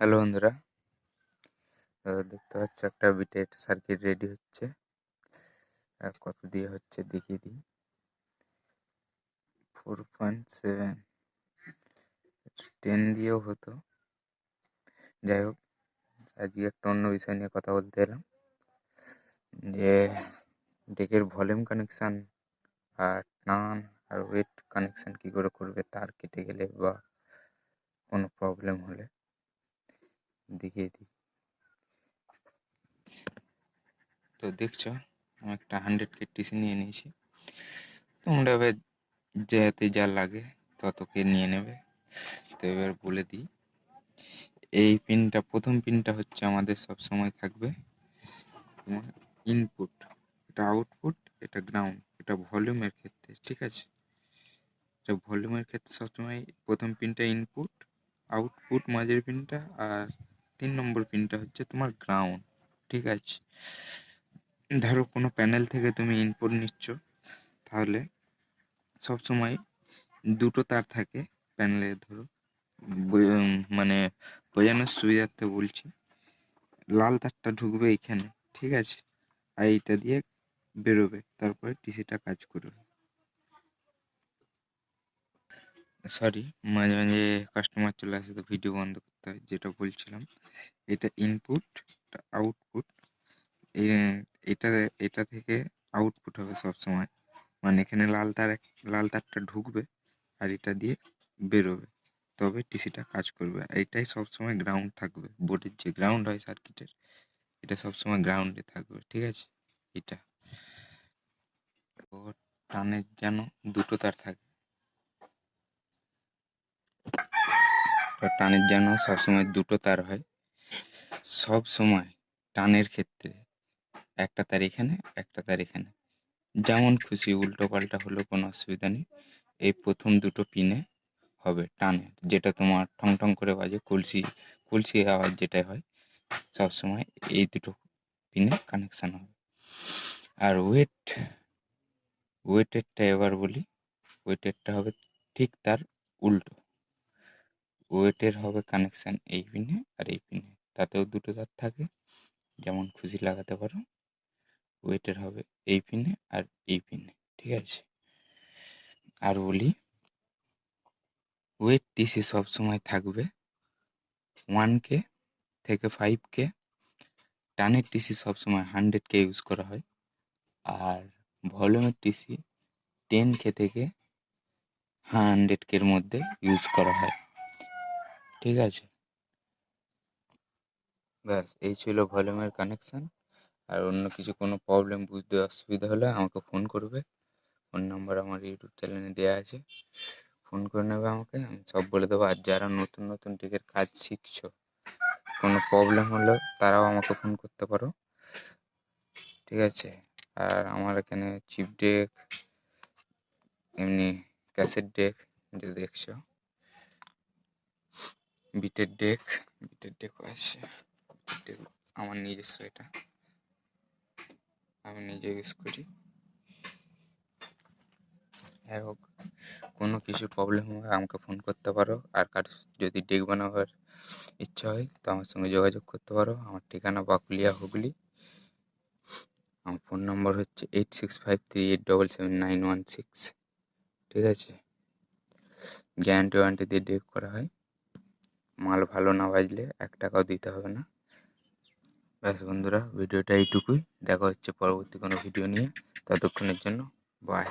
Hello বন্ধুরা, দেখতে পাচ্ছ একটা বিটের সার্কিট রেডি হচ্ছে। আর কত দিয়ে হচ্ছে দেখিয়ে দিই। 4.7 10 দিয়েও হতো। যাই হোক, আজকে একটা অন্য বিষয় নিয়ে কথা বলতে এলাম, যে ডেকের ভলিউম কানেকশান আর টান আর ওয়েট কানেকশান কী করে করবে, তার কেটে গেলে বা কোনো প্রবলেম হলে দেখিয়ে দিই। তো দেখছো, আমি একটা 100K টিসি নিয়ে নিয়েছি। তোমরা এবার যেতে যা লাগে ততকে নিয়ে নেবে। তো এবার বলে দিই, এই পিনটা, প্রথম পিনটা হচ্ছে আমাদের সব সময় থাকবে তোমার ইনপুট, এটা আউটপুট, এটা গ্রাউন্ড, এটা ভলিউমের ক্ষেত্রে, ঠিক আছে? এটা ভলিউমের ক্ষেত্রে সবসময় প্রথম পিনটা ইনপুট, আউটপুট মাঝের পিনটা, আর 3 নম্বর পিনটা হচ্ছে তোমার গ্রাউন্ড, ঠিক আছে? ধরো কোনো প্যানেল থেকে তুমি ইনপুট নিচ্ছ, তাহলে সবসময় দুটো তার থাকে প্যানেলে। ধরো মানে বোঝানোর সুবিধার্থে বলছি, লাল তারটা ঢুকবে এইখানে, ঠিক আছে? আর এইটা দিয়ে বেরোবে, তারপরে টিসিটা কাজ করবে। সরি, মাঝে মাঝে কাস্টমার চলে আসে তো ভিডিও বন্ধ করতে হয়। যেটা বলছিলাম, এটা ইনপুট, এটা আউটপুট। এটা এটা থেকে আউটপুট হবে সবসময়, মানে এখানে লাল তারটা ঢুকবে আর এটা দিয়ে বেরোবে, তবে টিসিটা কাজ করবে। আর এটাই সবসময় গ্রাউন্ড থাকবে, বোর্ডের যে গ্রাউন্ড হয় সার্কিটের, এটা সবসময় গ্রাউন্ডে থাকবে, ঠিক আছে? এটা তো টানের যেন দুটো তার থাকে, টানের যেন সবসময় দুটো তার হয়। সব সময় টানের ক্ষেত্রে একটা তার এখানে, একটা তার এখানে, যেমন খুশি উল্টো পাল্টা হলেও কোনো অসুবিধা নেই। এই প্রথম দুটো পিনে হবে টানের, যেটা তোমার ঠং ঠং করে বাজে, কলসি কলসি আওয়াজ যেটা হয়, সবসময় এই দুটো পিনে কানেকশান হবে। আর ওয়েটেরটা এবার বলি, ওয়েটেরটা হবে ঠিক তার উল্টো। ওয়েটের হবে কানেকশান এই পিনে আর এই পিনে, তাতেও দুটো তার থাকে, যেমন খুশি লাগাতে পারো। ওয়েটের হবে এই পিনে আর এই পিনে, ঠিক আছে? আর বলি, ওয়েট টিসি সবসময় থাকবে 1K থেকে 5K, টানের টিসি সবসময় 100K ইউজ করা হয়, আর ভলিউমের টিসি 10K থেকে 100K মধ্যে ইউজ করা হয়, ঠিক আছে? ব্যাস, এই ছিল ভলিউমের কানেকশান। আর অন্য কিছু কোনো প্রবলেম বুঝতে অসুবিধা হলে আমাকে ফোন করবে। ফোন নাম্বার আমার ইউটিউব চ্যানেলে দেওয়া আছে, ফোন করে নেবে আমাকে, আমি সব বলে দেবো। আর যারা নতুন নতুন টেকের কাজ শিখছো, কোনো প্রবলেম হলে তারাও আমাকে ফোন করতে পারো, ঠিক আছে? আর আমার এখানে চিপ ডেক, এমনি ক্যাসেট ডেক যে দেখছো, বিটের ডেকও আছে। ডেক আমার নিজস্ব, এটা আমি নিজে ইউজ করি। যাই হোক, কোনো কিছু প্রবলেম হলে আমাকে ফোন করতে পারো। আর কার যদি ডেক বানাবার ইচ্ছা হয় তো আমার সঙ্গে যোগাযোগ করতে পারো। আমার ঠিকানা বাকুলিয়া, হুগলি। আমার ফোন নম্বর হচ্ছে 8653877916, ঠিক আছে? গ্যারান্টি ওয়ারেন্টি দিয়ে ডেক করা হয়। মাল ভালো না বাজলে 1 টাকাও দিতে হবে না। ব্যাস বন্ধুরা, ভিডিওটা এইটুকুই। দেখা হচ্ছে পরবর্তী কোনো ভিডিও নিয়ে। ততক্ষণের জন্য বাই।